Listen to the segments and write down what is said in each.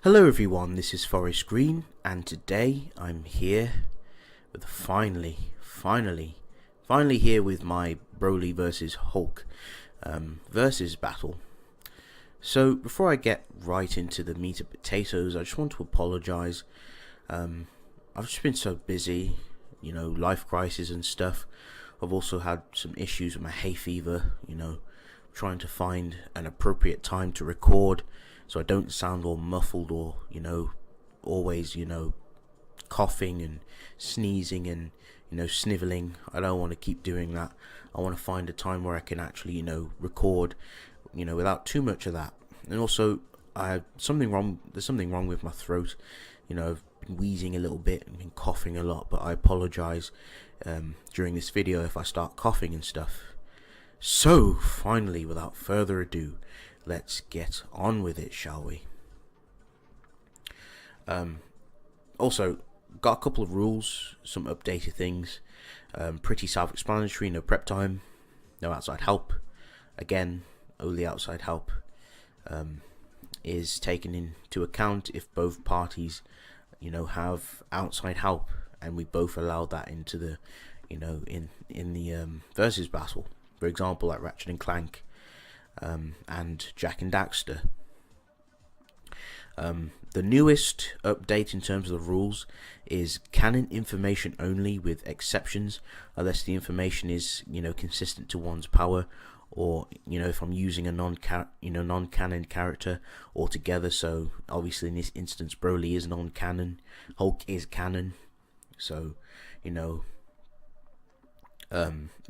Hello everyone, this is Forest Green, and today I'm here with finally here with my Broly versus Hulk versus battle. So before I get right into the meat and potatoes, I just want to apologize. I've just been so busy, life crisis and stuff. I've also had some issues with my hay fever, trying to find an appropriate time to record so I don't sound all muffled or, always, coughing and sneezing and, sniveling. I don't want to keep doing that. I want to find a time where I can actually, record, without too much of that. And also, there's something wrong with my throat. I've been wheezing a little bit and been coughing a lot, but I apologize during this video if I start coughing and stuff. So, finally, without further ado, let's get on with it, shall we? Also, got a couple of rules, some updated things. Pretty self-explanatory, no prep time, no outside help. Again, only outside help is taken into account if both parties, have outside help, and we both allow that into the, in the versus battle. For example, like Ratchet and Clank, and Jak and Daxter. The newest update in terms of the rules is canon information only, with exceptions unless the information is consistent to one's power, or if I'm using a non-canon character altogether. So obviously in this instance Broly is non-canon, Hulk is canon. So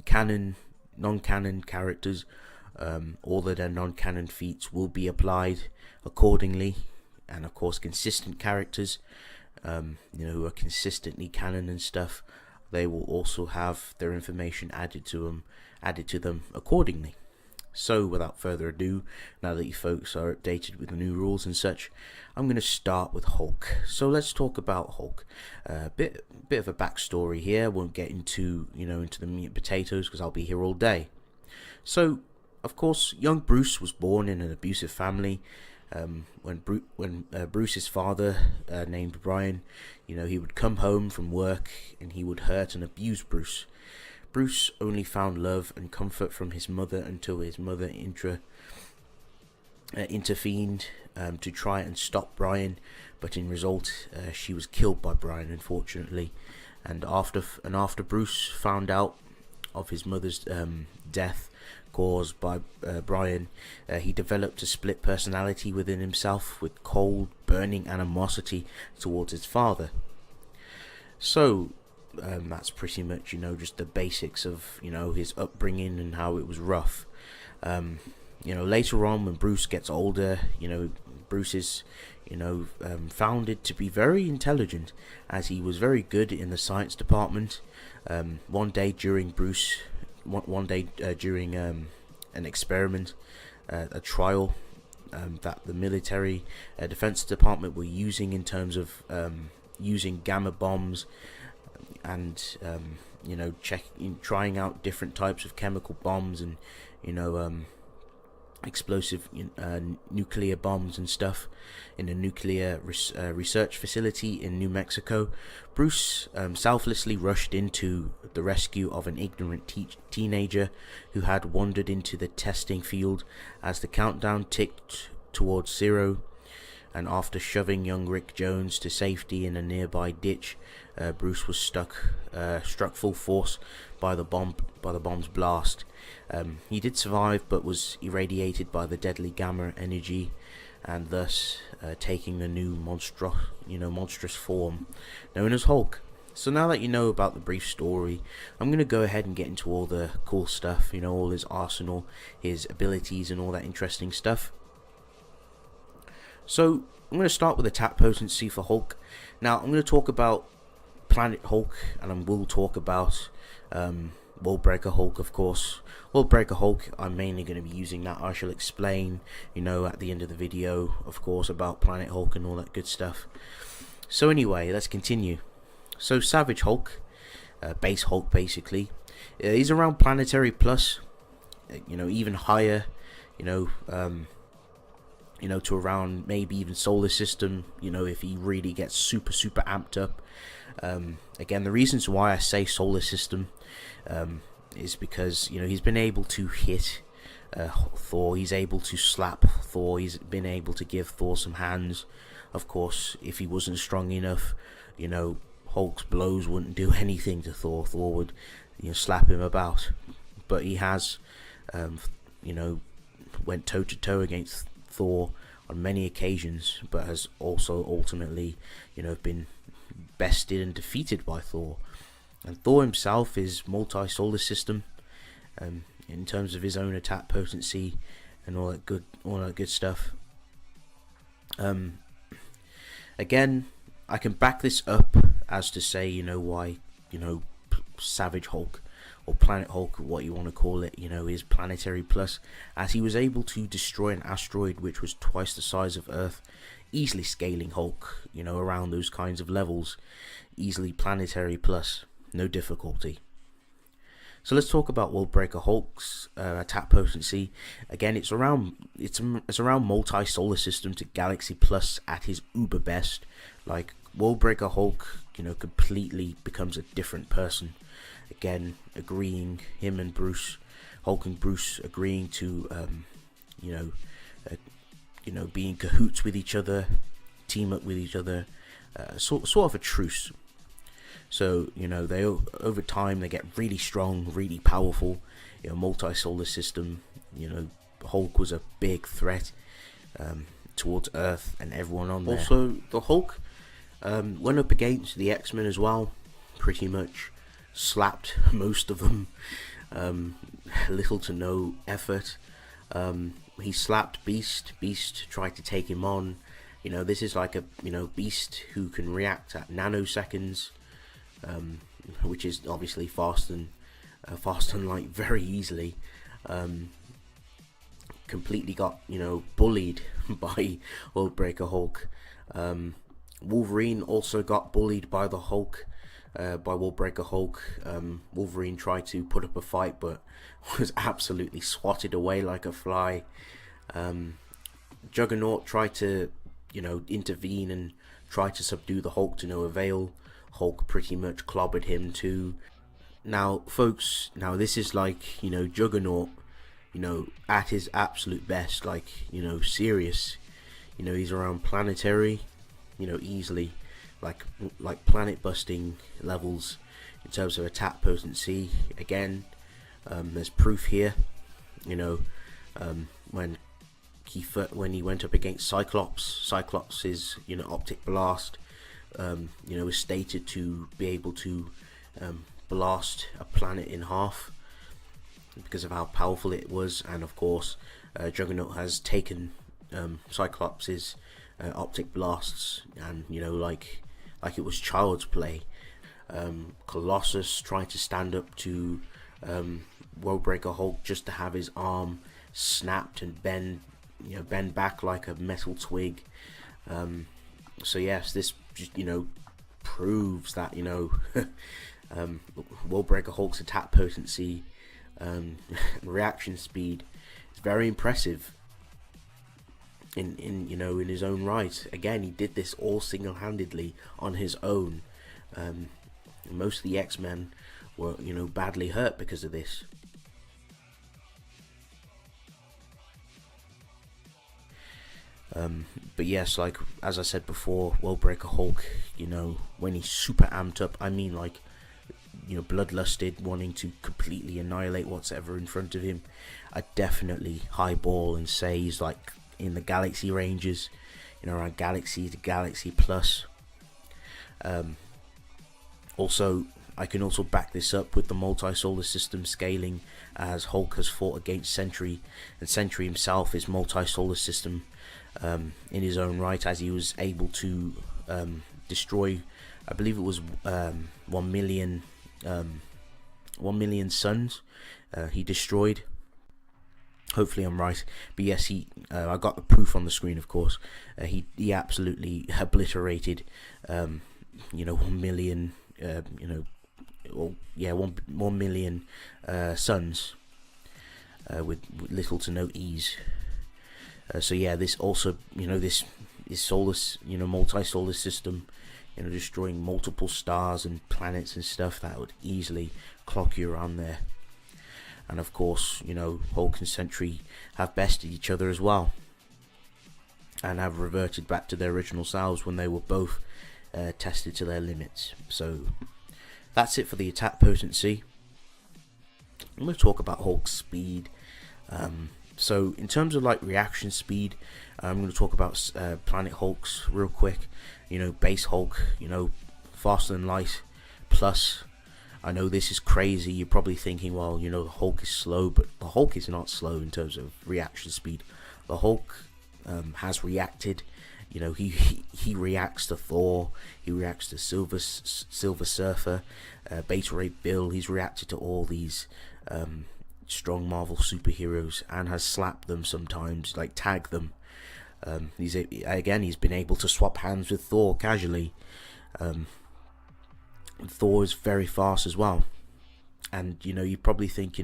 canon, non-canon characters, all of their non-canon feats will be applied accordingly, and of course consistent characters, who are consistently canon and stuff, they will also have their information added to them accordingly. So without further ado, now that you folks are updated with the new rules and such, I'm going to start with Hulk. So let's talk about Hulk. Bit of a backstory here. Won't get into into the meat and potatoes because I'll be here all day. So of course, young Bruce was born in an abusive family. When Bruce's father, named Brian, he would come home from work and he would hurt and abuse Bruce. Bruce only found love and comfort from his mother until his mother intervened to try and stop Brian, but in result, she was killed by Brian, unfortunately. And after Bruce found out of his mother's death caused by Brian, he developed a split personality within himself with cold, burning animosity towards his father. So that's pretty much just the basics of his upbringing and how it was rough. Later on, when Bruce gets older, Bruce is found it to be very intelligent, as he was very good in the science department. One day during an experiment, a trial that the military defense department were using in terms of using gamma bombs and trying out different types of chemical bombs and explosive nuclear bombs and stuff in a nuclear research facility in New Mexico. Bruce selflessly rushed into the rescue of an ignorant teenager who had wandered into the testing field as the countdown ticked towards zero. And after shoving young Rick Jones to safety in a nearby ditch, Bruce was struck full force by the bomb's blast. He did survive, but was irradiated by the deadly gamma energy, and thus taking the new monstrous form known as Hulk. So now that you know about the brief story, I'm going to go ahead and get into all the cool stuff, all his arsenal, his abilities and all that interesting stuff. So I'm going to start with attack potency for Hulk. Now I'm going to talk about Planet Hulk, and I will talk about World Breaker Hulk, of course. World Breaker Hulk, I'm mainly going to be using that. I shall explain, at the end of the video, of course, about Planet Hulk and all that good stuff. So anyway, let's continue. So Savage Hulk, base Hulk basically, he's around Planetary Plus, even higher, to around maybe even solar system, if he really gets super amped up. Again, the reasons why I say solar system is because he's been able to hit Thor. He's able to slap Thor. He's been able to give Thor some hands. Of course, if he wasn't strong enough, Hulk's blows wouldn't do anything to Thor. Thor would slap him about. But he has went toe to toe against Thor on many occasions, but has also ultimately been bested and defeated by Thor. And Thor himself is multi-solar system in terms of his own attack potency and all that good stuff. Again, I can back this up as to say why Savage Hulk or Planet Hulk, what you want to call it, is Planetary Plus, as he was able to destroy an asteroid which was twice the size of Earth, easily scaling Hulk, around those kinds of levels, easily Planetary Plus, no difficulty. So let's talk about Worldbreaker Hulk's attack potency. Again, it's around multi-solar system to Galaxy Plus at his uber best. Like Worldbreaker Hulk, completely becomes a different person. Again, Hulk and Bruce agreeing to, be in cahoots with each other, team up with each other, sort of a truce. So they over time they get really strong, really powerful. Multi-solar system. Hulk was a big threat towards Earth and everyone on there. Also, the Hulk went up against the X-Men as well, pretty much. Slapped most of them, little to no effort. He slapped Beast. Beast tried to take him on. This is like a Beast who can react at nanoseconds, which is obviously fast and light very easily. Completely got bullied by Worldbreaker Hulk. Wolverine also got bullied by the Hulk. By Worldbreaker Hulk. Wolverine tried to put up a fight but was absolutely swatted away like a fly. Juggernaut tried to intervene and try to subdue the Hulk to no avail. Hulk pretty much clobbered him too. Now folks, this is like Juggernaut at his absolute best, like serious. He's around planetary, easily like planet busting levels in terms of attack potency. Again, there's proof here. When he went up against Cyclops' optic blast was stated to be able to blast a planet in half because of how powerful it was. And of course, Juggernaut has taken Cyclops' optic blasts and like it was child's play. Colossus tried to stand up to Worldbreaker Hulk just to have his arm snapped and bend back like a metal twig. So yes, this proves that Worldbreaker Hulk's attack potency, reaction speed is very impressive. In his own right. Again, he did this all single-handedly on his own. Most of the X-Men were badly hurt because of this. But yes, like as I said before, Worldbreaker Hulk, when he's super amped up, I mean like bloodlusted, wanting to completely annihilate what's ever in front of him, I definitely highball and say he's like in the galaxy ranges, around Galaxy to Galaxy Plus. Also, I can also back this up with the multi-solar system scaling, as Hulk has fought against Sentry, and Sentry himself is multi-solar system in his own right, as he was able to destroy, I believe it was 1 million suns he destroyed. Hopefully I'm right, but yes, I got the proof on the screen, of course. He absolutely obliterated 1 million 1 million suns with little to no ease. So yeah, this also, this solar, multi-solar system, destroying multiple stars and planets and stuff that would easily clock you around there. And of course, Hulk and Sentry have bested each other as well, and have reverted back to their original selves when they were both tested to their limits. So that's it for the attack potency. I'm going to talk about Hulk's speed. So in terms of like reaction speed, I'm going to talk about Planet Hulks real quick. Base Hulk, faster than light. Plus, I know this is crazy. You're probably thinking, well, the Hulk is slow, but the Hulk is not slow in terms of reaction speed. The Hulk has reacted. He reacts to Thor. He reacts to Silver Surfer, Beta Ray Bill. He's reacted to all these strong Marvel superheroes and has slapped them sometimes, like tagged them. He's been able to swap hands with Thor casually. Thor is very fast as well, and you probably think,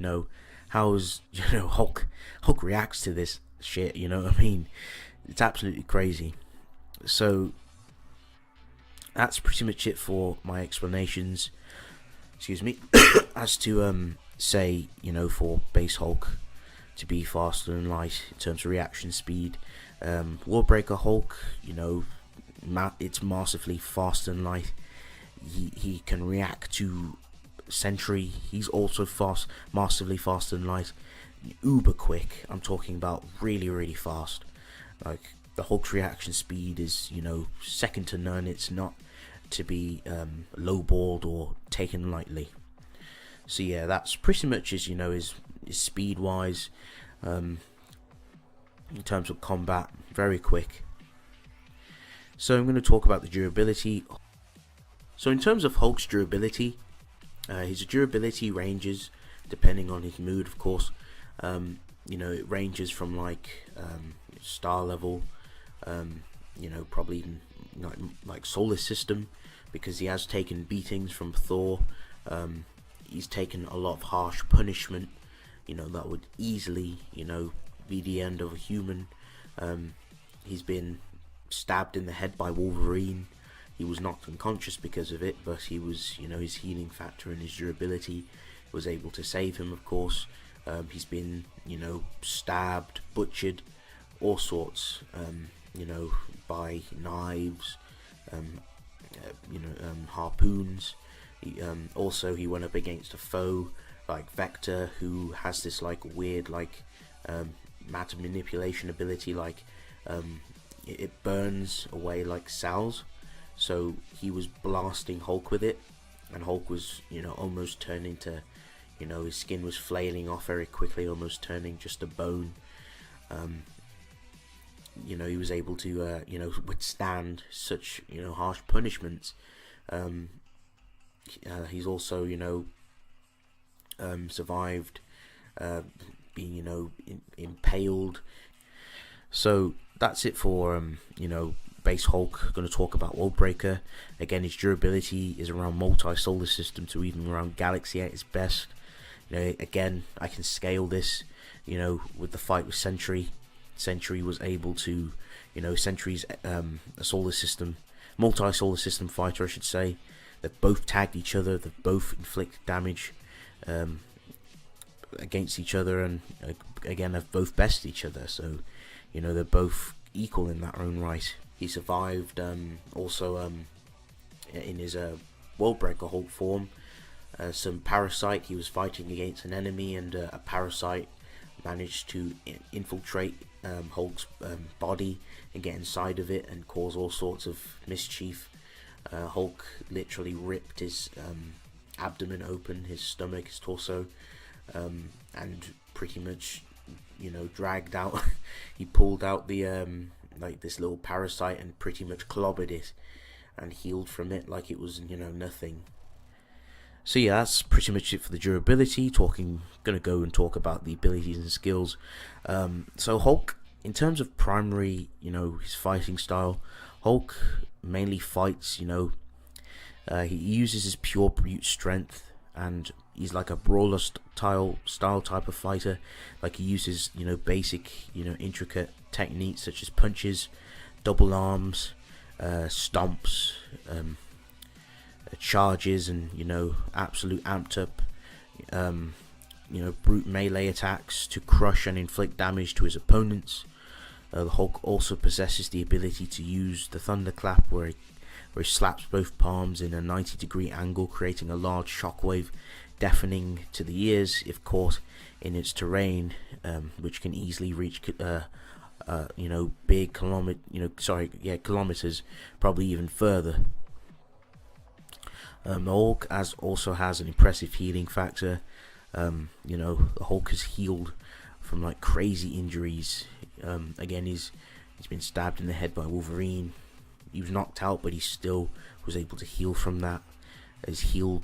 how is Hulk reacts to this shit. It's absolutely crazy. So that's pretty much it for my explanations. Excuse me. As to say, for base Hulk to be faster than light in terms of reaction speed. Worldbreaker Hulk, it's massively faster than light. He can react to Sentry. He's also massively faster than light. Uber quick. I'm talking about really, really fast. Like, the Hulk's reaction speed is, second to none. It's not to be lowballed or taken lightly. So yeah, that's pretty much his speed wise. In terms of combat, very quick. So I'm going to talk about the durability. So in terms of Hulk's durability, his durability ranges depending on his mood, of course. It ranges from like star level, probably even like solar system, because he has taken beatings from Thor. He's taken a lot of harsh punishment, that would easily, be the end of a human. He's been stabbed in the head by Wolverine. He was knocked unconscious because of it, but he was, his healing factor and his durability was able to save him, of course. He's been, stabbed, butchered, all sorts, by knives, harpoons. Also, he went up against a foe like Vector, who has this like weird matter manipulation ability, like it burns away like cells. So he was blasting Hulk with it, and Hulk was almost turning to, his skin was flailing off very quickly, almost turning just a bone. He was able to withstand such harsh punishments. He's also survived being impaled. So that's it for base Hulk. Going to talk about Worldbreaker. Again, his durability is around multi-solar system to even around galaxy at its best. Again, I can scale this with the fight with Sentry. Sentry was able to, Sentry's a solar system, multi-solar system fighter, I should say. They've both tagged each other. They've both inflicted damage against each other, and again, have both bested each other. So, they're both equal in their own right. He survived also in his Worldbreaker Hulk form. Some parasite. He was fighting against an enemy, and a parasite managed to infiltrate Hulk's body and get inside of it and cause all sorts of mischief. Hulk literally ripped his abdomen open, his stomach, his torso, and pretty much dragged out he pulled out the this little parasite and pretty much clobbered it and healed from it like it was nothing. So yeah, that's pretty much it for the durability. Gonna go and talk about the abilities and skills. So Hulk, in terms of primary, his fighting style, Hulk mainly fights, he uses his pure brute strength and, he's like a brawler style type of fighter. Like he uses basic intricate techniques such as punches, double arms, stomps, charges, and absolute amped up brute melee attacks to crush and inflict damage to his opponents. The Hulk also possesses the ability to use the thunderclap, where he slaps both palms in a 90-degree angle, creating a large shockwave, deafening to the ears if caught in its terrain, which can easily reach big kilometers, probably even further. The Hulk also has an impressive healing factor. The Hulk has healed from like crazy injuries. Again, he's been stabbed in the head by Wolverine. He was knocked out, but he still was able to heal from that. He's healed,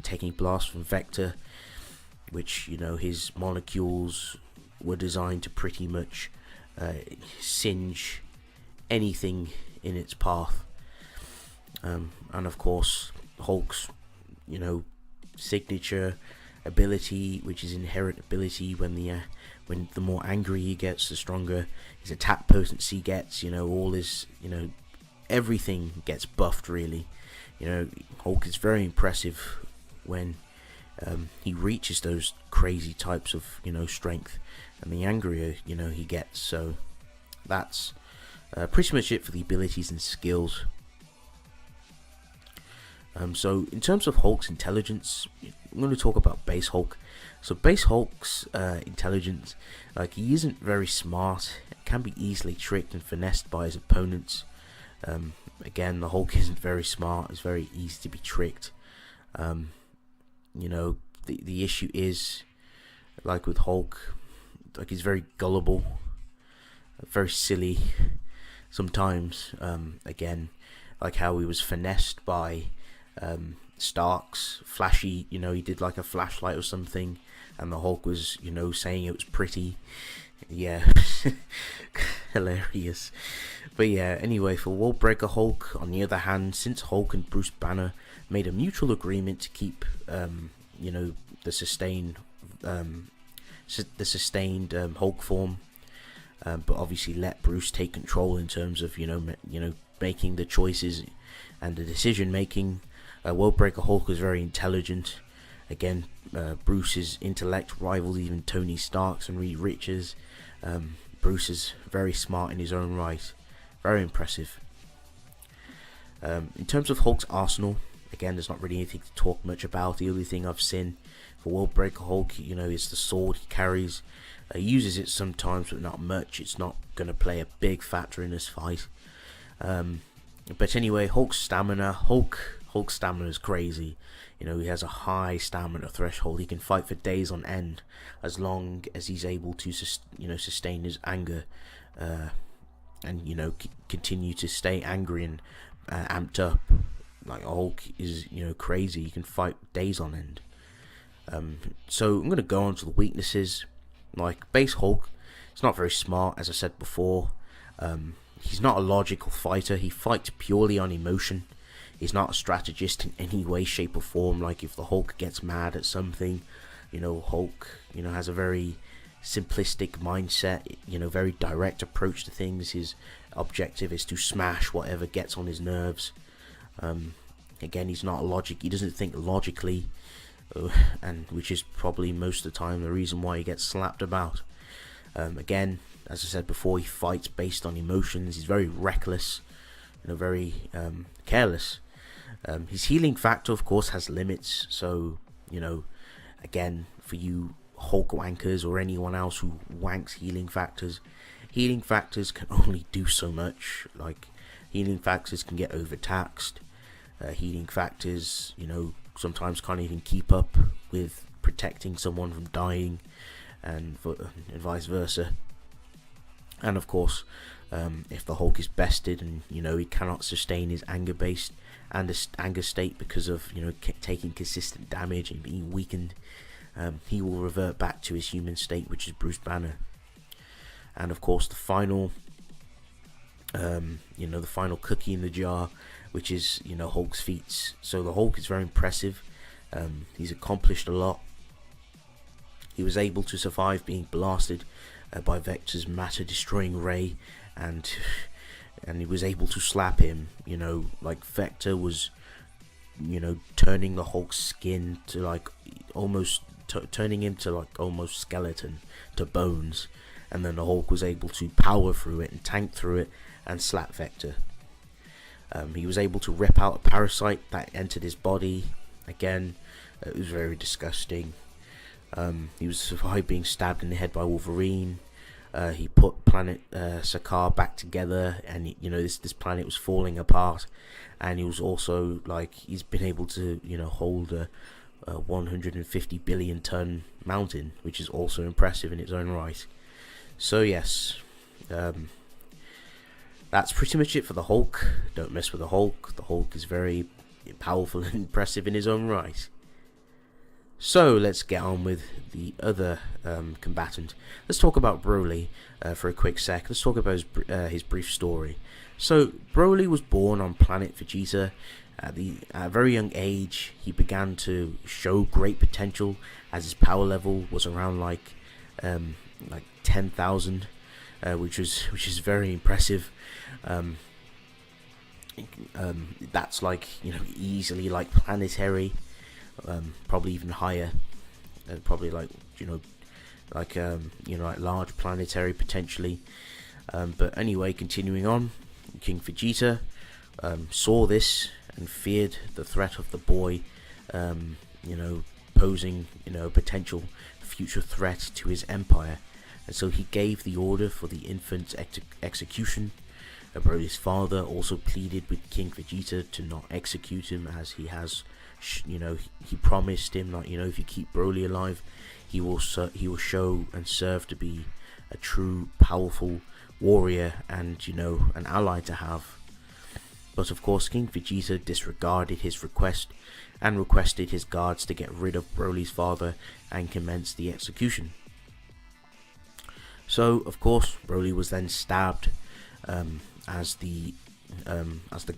taking blasts from Vector, which his molecules were designed to pretty much singe anything in its path. And of course, Hulk's signature ability, which is inherent ability, when the more angry he gets, the stronger his attack potency gets. All his everything gets buffed, really. Hulk is very impressive when he reaches those crazy types of strength, and the angrier he gets. So that's pretty much it for the abilities and skills. So in terms of Hulk's intelligence, I'm going to talk about Base Hulk. So Base Hulk's intelligence, like, he isn't very smart, can be easily tricked and finessed by his opponents. Again, the Hulk isn't very smart, it's very easy to be tricked. The issue is, like with Hulk, like, he's very gullible, very silly sometimes. Again, like how he was finessed by Stark's flashy, he did like a flashlight or something, and the Hulk was saying it was pretty. Yeah. Hilarious. But yeah, anyway, for Worldbreaker Hulk, on the other hand, since Hulk and Bruce Banner made a mutual agreement to keep the sustained Hulk form, but obviously let Bruce take control in terms of making the choices and the decision making. Worldbreaker Hulk was very intelligent. Again, Bruce's intellect rivaled even Tony Stark's and Reed Richards. Bruce is very smart in his own right. Very impressive. In terms of Hulk's arsenal, again, there's not really anything to talk much about. The only thing I've seen for Worldbreaker Hulk, is the sword he carries. He uses it sometimes, but not much. It's not going to play a big factor in this fight. But anyway, Hulk's stamina. Hulk's stamina is crazy. He has a high stamina threshold. He can fight for days on end, as long as he's able to sustain his anger, and continue to stay angry and amped up. Like, Hulk is crazy. He can fight days on end. So I'm gonna go on to the weaknesses. Like, Base Hulk, it's not very smart, as I said before. He's not a logical fighter. He fights purely on emotion. He's not a strategist in any way, shape or form. Like, if the Hulk gets mad at something, Hulk has a very simplistic mindset, very direct approach to things. His objective is to smash whatever gets on his nerves. Again, he's not he doesn't think logically, and which is probably most of the time the reason why he gets slapped about. Again, as I said before, he fights based on emotions. He's very reckless, very careless. His healing factor, of course, has limits. So, again, for you Hulk wankers or anyone else who wanks healing factors can only do so much. Like, healing factors can get overtaxed. Healing factors, sometimes can't even keep up with protecting someone from dying, and vice versa. And of course, if the Hulk is bested and he cannot sustain his anger state because of taking consistent damage and being weakened, he will revert back to his human state, which is Bruce Banner. And of course, the final the final cookie in the jar, which is Hulk's feats. So the Hulk is very impressive. He's accomplished a lot. He was able to survive being blasted by Vector's matter-destroying ray, and he was able to slap him. You know, like Vector was, you know, turning the Hulk's skin to like almost turning him to like almost skeleton to bones, and then the Hulk was able to power through it and tank through it and slap Vector. He was able to rip out a parasite that entered his body. Again, it was very disgusting. He was survived being stabbed in the head by Wolverine. He put planet Sakaar back together, and you know this planet was falling apart. And he was also like he's been able to hold a 150 billion ton mountain, which is also impressive in its own right. So yes, that's pretty much it for the Hulk. Don't mess with the Hulk. The Hulk is very powerful and impressive in his own right. So let's get on with the other combatant. Let's talk about Broly for a quick sec. Let's talk about his brief story. So Broly was born on planet Vegeta. At a very young age, he began to show great potential as his power level was around like 10,000, which is very impressive. That's like easily like planetary, probably even higher, probably like like large planetary potentially. But anyway, continuing on, King Vegeta saw this and feared the threat of the boy, posing a potential future threat to his empire, and so he gave the order for the infant's execution. Broly's father also pleaded with King Vegeta to not execute him, as he has, he promised him that if you keep Broly alive, he will show and serve to be a true powerful warrior and an ally to have. But of course, King Vegeta disregarded his request and requested his guards to get rid of Broly's father and commence the execution. So of course, Broly was then stabbed as the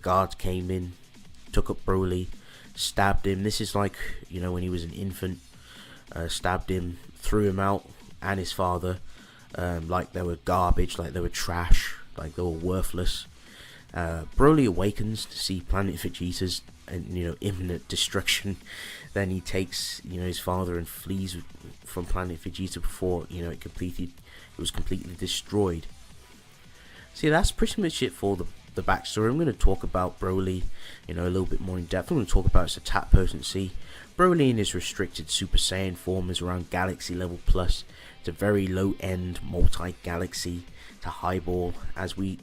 guards came in, took up Broly, stabbed him. This is like when he was an infant, stabbed him, threw him out and his father like they were garbage, like they were trash, like they were worthless. Broly awakens to see Planet Vegeta's imminent destruction. Then he takes his father and flees from Planet Vegeta before it was completely destroyed. See, that's pretty much it for the backstory. I'm going to talk about Broly a little bit more in depth. I'm going to talk about his attack potency. Broly in his restricted Super Saiyan form is around Galaxy level plus. It's a very low end multi-galaxy to highball. As we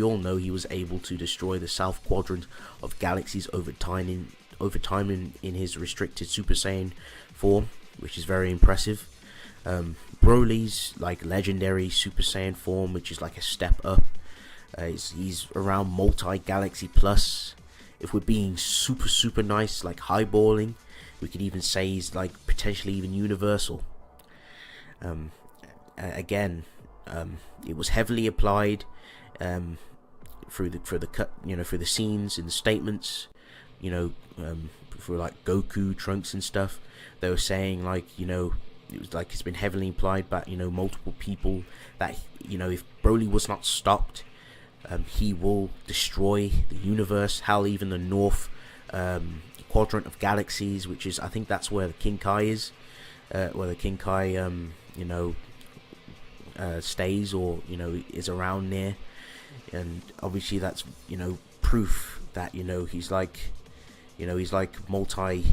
all know, he was able to destroy the south quadrant of galaxies over time in his restricted Super Saiyan form, which is very impressive. Broly's like legendary Super Saiyan form, which is like a step up, he's around multi-galaxy plus. If we're being super nice, like highballing, we could even say he's like potentially even universal. Again, it was heavily applied through the scenes in the statements, for like Goku, Trunks and stuff. They were saying like it was like it's been heavily implied by multiple people that if Broly was not stopped, he will destroy the universe, hell, even the north quadrant of galaxies, which is, I think that's where the King Kai is, where the King Kai stays, or is around near. And obviously that's proof that he's like multi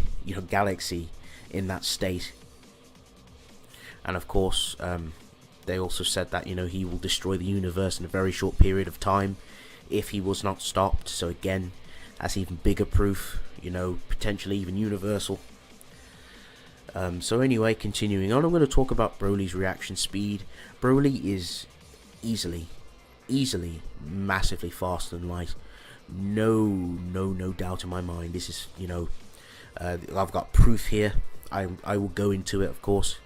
galaxy in that state. And of course, they also said that he will destroy the universe in a very short period of time if he was not stopped. So again, that's even bigger proof, potentially even universal. So anyway, continuing on, I'm going to talk about Broly's reaction speed. Broly is easily massively faster than light. No doubt in my mind. This is I've got proof here. I will go into it, of course.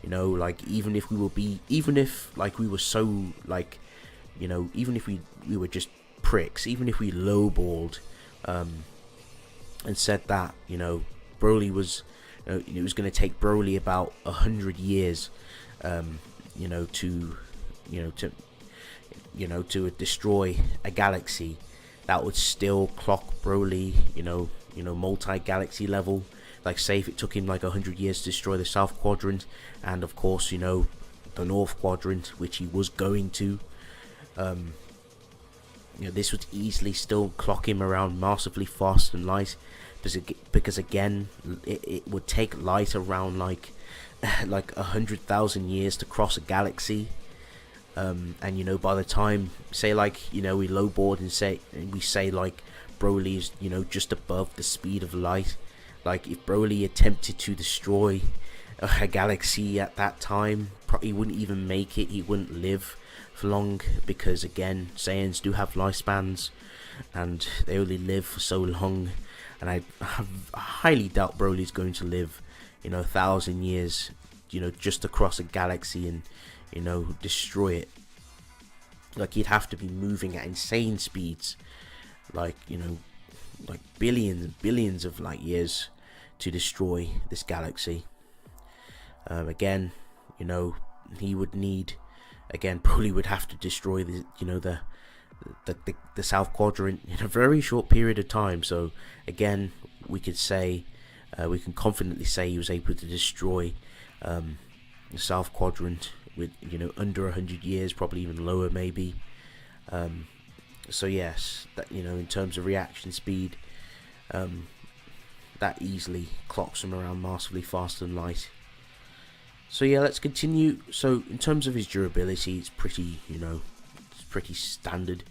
Like even if we were so like even if we were just pricks, even if we lowballed and said that Broly was, it was going to take Broly about 100 years, to, to destroy a galaxy that would still clock Broly, multi-galaxy level. Like, say if it took him like 100 years to destroy the South Quadrant, and of course, the North Quadrant, which he was going to, this would easily still clock him around massively fast and light, because again, it would take light around like 100,000 years to cross a galaxy. And by the time, say like, we lowboard and we say like Broly is, just above the speed of light. Like, if Broly attempted to destroy a galaxy at that time, he wouldn't even make it. He wouldn't live for long, because again, Saiyans do have lifespans and they only live for so long, and I highly doubt Broly's going to live 1,000 years, just across a galaxy and destroy it. Like, he'd have to be moving at insane speeds, like billions and billions of light years to destroy this galaxy. Again, he would need, Broly would have to destroy the South Quadrant in a very short period of time. So again, we could say, we can confidently say he was able to destroy the South Quadrant with under 100 years, probably even lower maybe. So yes, that in terms of reaction speed, that easily clocks him around massively faster than light. So yeah, let's continue. So in terms of his durability, it's pretty pretty standard.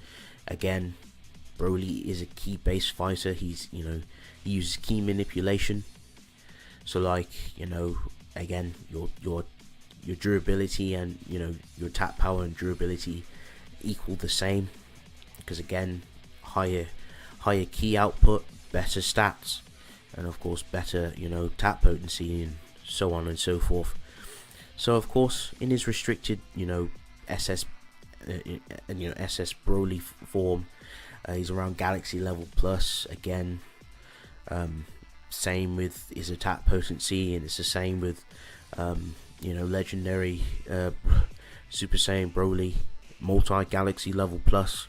Again, Broly is a ki based fighter. He uses ki manipulation. So like, again, your durability and your attack power and durability equal the same, because again, higher ki output, better stats, and of course better attack potency, and so on and so forth. So of course, in his restricted SS SS Broly form, he's around galaxy level plus. Again, same with his attack potency, and it's the same with legendary Super Saiyan Broly, multi-galaxy level plus.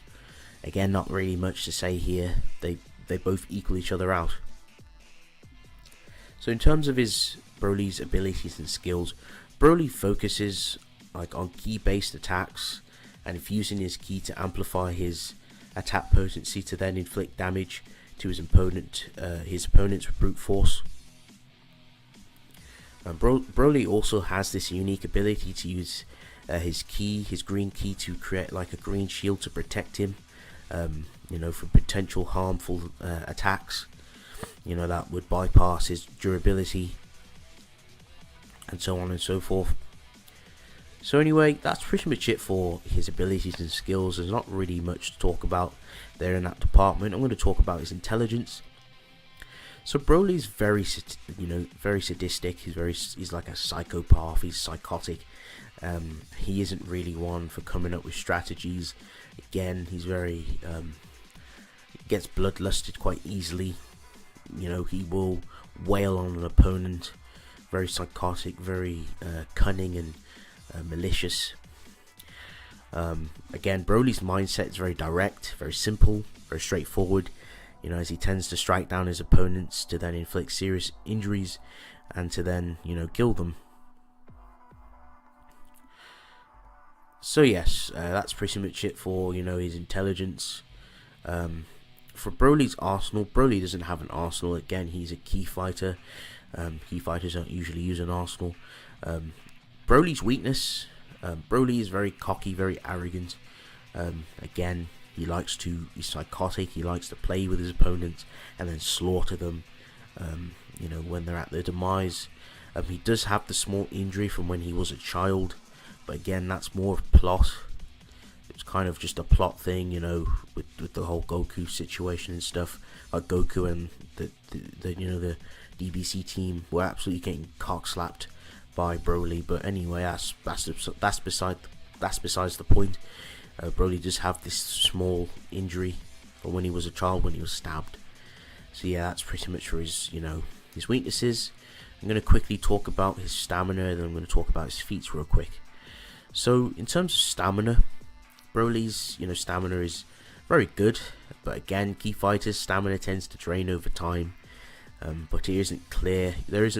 Again, not really much to say here. They both equal each other out. So in terms of Broly's abilities and skills, Broly focuses on ki based attacks, and infusing his ki to amplify his attack potency to then inflict damage to his opponents with brute force. Broly also has this unique ability to use his green ki to create like a green shield to protect him, from potential harmful attacks, that would bypass his durability, and so on and so forth. So anyway, that's pretty much it for his abilities and skills. There's not really much to talk about there in that department. I'm going to talk about his intelligence. So Broly's very sadistic. He's like a psychopath. He's psychotic. He isn't really one for coming up with strategies. Again, he's very gets bloodlusted quite easily. He will wail on an opponent. Very psychotic, very cunning and malicious. Again, Broly's mindset is very direct, very simple, very straightforward. As he tends to strike down his opponents to then inflict serious injuries and to then, kill them. So yes, that's pretty much it for, his intelligence. For Broly's arsenal, Broly doesn't have an arsenal. Again, he's a ki fighter. Ki fighters don't usually use an arsenal. Broly's weakness, Broly is very cocky, very arrogant. Again, he's psychotic. He likes to play with his opponents and then slaughter them, when they're at their demise. He does have the small injury from when he was a child, but again, that's more of plot. It's kind of just a plot thing, with the whole Goku situation and stuff. Like Goku and the DBC team were absolutely getting cock slapped by Broly. But anyway, that's besides the point. Broly does have this small injury from when he was a child, when he was stabbed. So yeah, that's pretty much for his his weaknesses. I'm going to quickly talk about his stamina, then I'm going to talk about his feats real quick. So in terms of stamina, Broly's stamina is very good, but again, key fighters' stamina tends to drain over time. But there isn't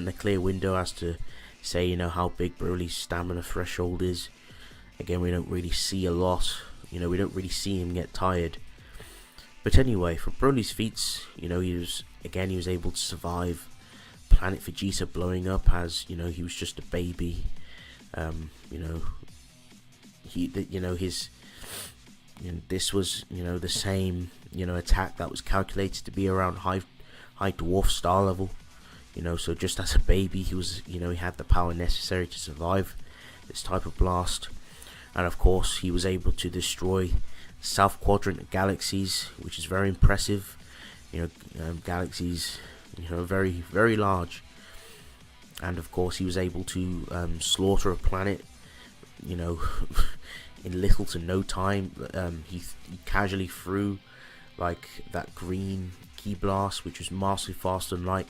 a clear window as to say how big Broly's stamina threshold is. Again, we don't really see a lot. We don't really see him get tired. But anyway, for Broly's feats, he was able to survive Planet Vegeta blowing up as he was just a baby. This was the same attack that was calculated to be around high dwarf star level. So just as a baby, he was he had the power necessary to survive this type of blast. And of course, he was able to destroy South Quadrant galaxies, which is very impressive. Galaxies, very, very large. And of course, he was able to slaughter a planet, in little to no time. He casually threw like that green key blast, which was massively faster than light,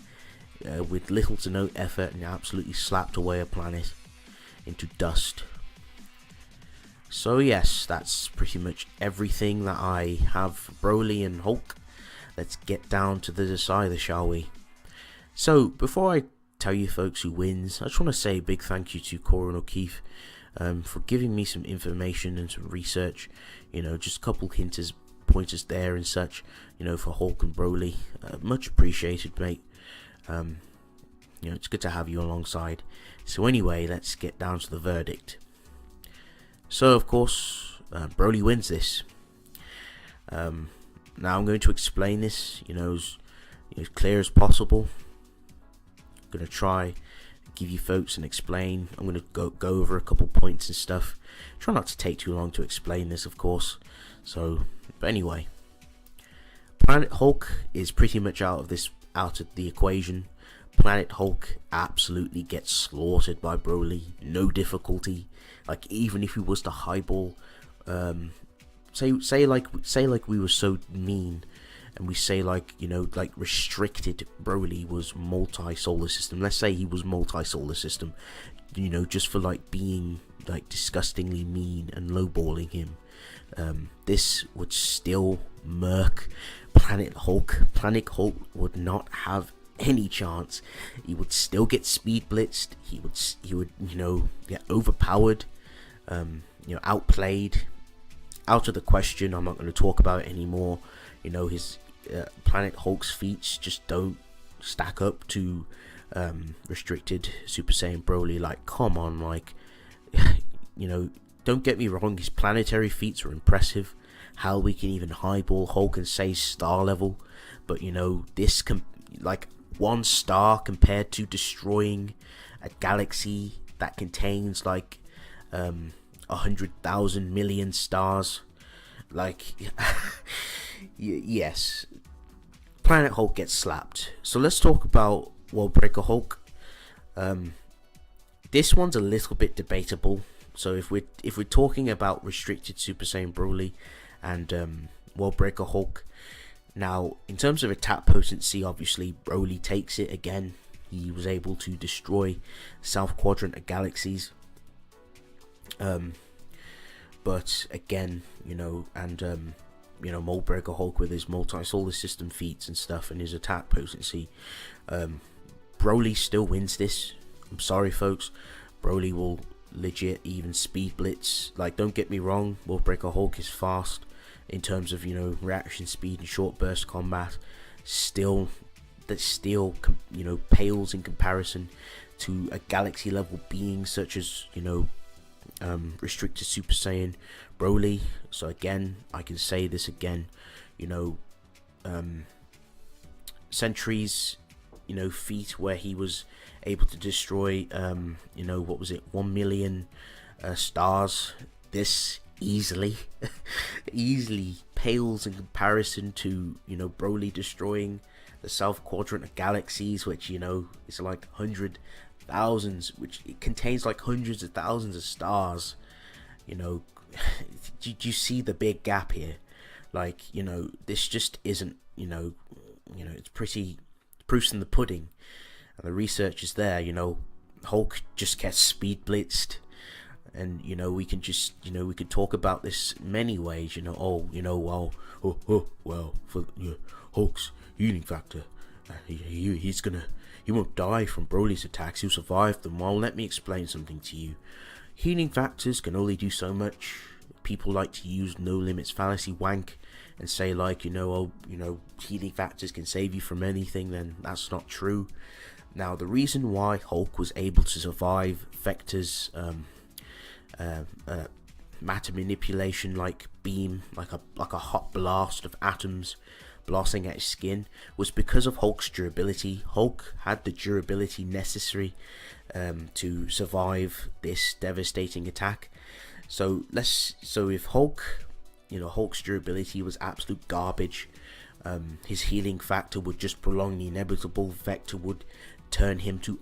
with little to no effort, and absolutely slapped away a planet into dust. So yes, that's pretty much everything that I have for Broly and Hulk. Let's get down to the decider, shall we? So before I tell you folks who wins, I just want to say a big thank you to Corin O'Keefe for giving me some information and some research. Just a couple pointers there and such, for Hulk and Broly. Much appreciated, mate. It's good to have you alongside. So anyway, let's get down to the verdict. So of course, Broly wins this. Now I'm going to explain this, as clear as possible. I'm going to try give you folks and explain. I'm going to go over a couple points and stuff. Try not to take too long to explain this, of course. But anyway, Planet Hulk is pretty much out of the equation. Planet Hulk absolutely gets slaughtered by Broly, no difficulty. Like, even if he was to highball, say like we were so mean, and we say like restricted Broly was multi-solar system. Let's say he was multi-solar system, just for like being like disgustingly mean and lowballing him. This would still murk Planet Hulk. Planet Hulk would not have any chance. He would still get speed blitzed. He would get overpowered, outplayed, out of the question. I'm not going to talk about it anymore. His Planet Hulk's feats just don't stack up to restricted Super Saiyan Broly. Like, come on, like, don't get me wrong, his planetary feats are impressive. How we can even highball Hulk and say star level, but this like 1 star compared to destroying a galaxy that contains like 100,000 million stars. Like, yes, Planet Hulk gets slapped. So let's talk about World Breaker Hulk. This one's a little bit debatable. So if we're talking about restricted Super Saiyan Broly and World Breaker Hulk, now in terms of attack potency, obviously Broly takes it again. He was able to destroy South Quadrant of galaxies. But again, World Breaker Hulk with his multi-solar system feats and stuff and his attack potency, Broly still wins this. I'm sorry, folks. Broly will legit even speed blitz. Like, don't get me wrong, World Breaker Hulk is fast in terms of reaction speed and short burst combat. That still pales in comparison to a galaxy level being such as restricted Super Saiyan Broly. So again, I can say this again, Sentry's feat where he was able to destroy 1 million stars. This easily pales in comparison to Broly destroying the South Quadrant of galaxies, which is like thousands, which it contains like hundreds of thousands of stars. Do you see the big gap here? Like, this just isn't, it's pretty proofs in the pudding. And the research is there. Hulk just gets speed blitzed. And we can just we could talk about this many ways. For Hulk's healing factor, he won't die from Broly's attacks. He'll survive them. Well, let me explain something to you. Healing factors can only do so much. People like to use no limits fallacy wank and say like healing factors can save you from anything. Then that's not true. Now the reason why Hulk was able to survive Vector's matter manipulation like beam, like a hot blast of atoms blasting at his skin, was because of Hulk's durability. Hulk had the durability necessary to survive this devastating attack. So if Hulk's durability was absolute garbage, his healing factor would just prolong the inevitable. Vector would turn him to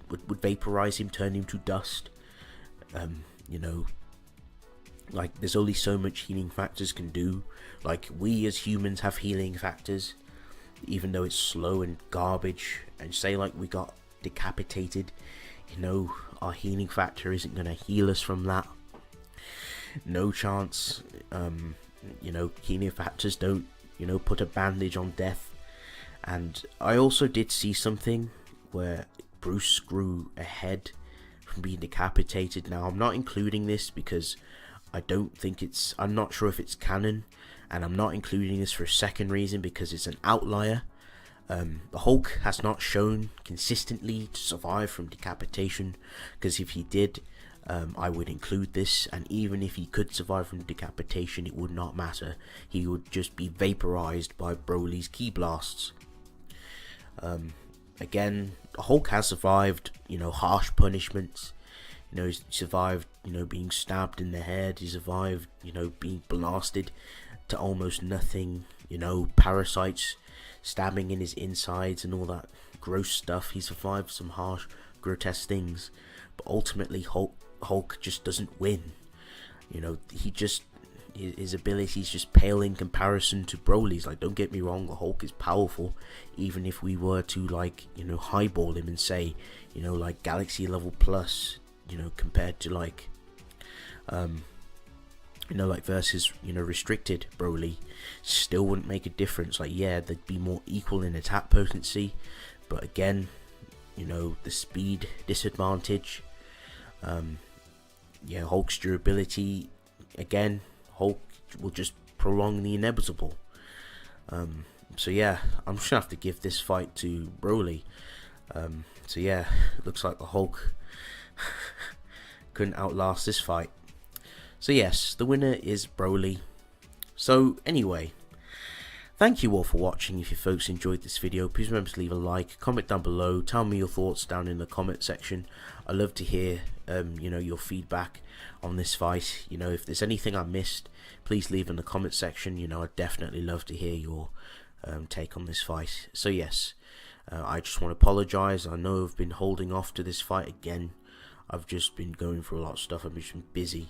would vaporize him, turn him to dust. Like there's only so much healing factors can do. Like we as humans have healing factors, even though it's slow and garbage. And say like we got decapitated, our healing factor isn't gonna heal us from that. No chance. Healing factors don't put a bandage on death. And I also did see something where Bruce grew a head from being decapitated. Now I'm not including this because I'm not sure if it's canon, and I'm not including this for a second reason, because it's an outlier. The Hulk has not shown consistently to survive from decapitation, because if he did, I would include this, and even if he could survive from decapitation, it would not matter. He would just be vaporized by Broly's ki blasts. Again, Hulk has survived, harsh punishments. He survived, being stabbed in the head. He survived, being blasted to almost nothing. Parasites stabbing in his insides and all that gross stuff. He survived some harsh, grotesque things. But ultimately, Hulk just doesn't win. His abilities just pale in comparison to Broly's. Like, don't get me wrong, the Hulk is powerful. Even if we were to highball him and say, like Galaxy level plus. Compared to like versus restricted Broly, still wouldn't make a difference. Like, yeah, they'd be more equal in attack potency, but again, the speed disadvantage. Hulk's durability, again, Hulk will just prolong the inevitable. So yeah, I'm just gonna have to give this fight to Broly. So yeah, it looks like the Hulk couldn't outlast this fight. So yes, the winner is Broly. So anyway, thank you all for watching. If you folks enjoyed this video, please remember to leave a like, comment down below, tell me your thoughts down in the comment section. I love to hear your feedback on this fight. If there's anything I missed, please leave in the comment section. I'd definitely love to hear your take on this fight. So yes, I just want to apologize. I know I've been holding off to this fight again. I've just been going through a lot of stuff. I've just been busy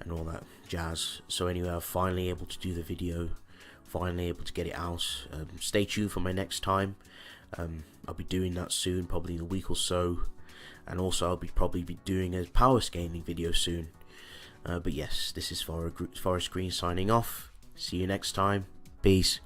and all that jazz. So anyway, I'm finally able to do the video, finally able to get it out. Stay tuned for my next time. I'll be doing that soon, probably in a week or so. And also I'll probably be doing a power scaling video soon. But yes, this is Forest Green signing off. See you next time. Peace.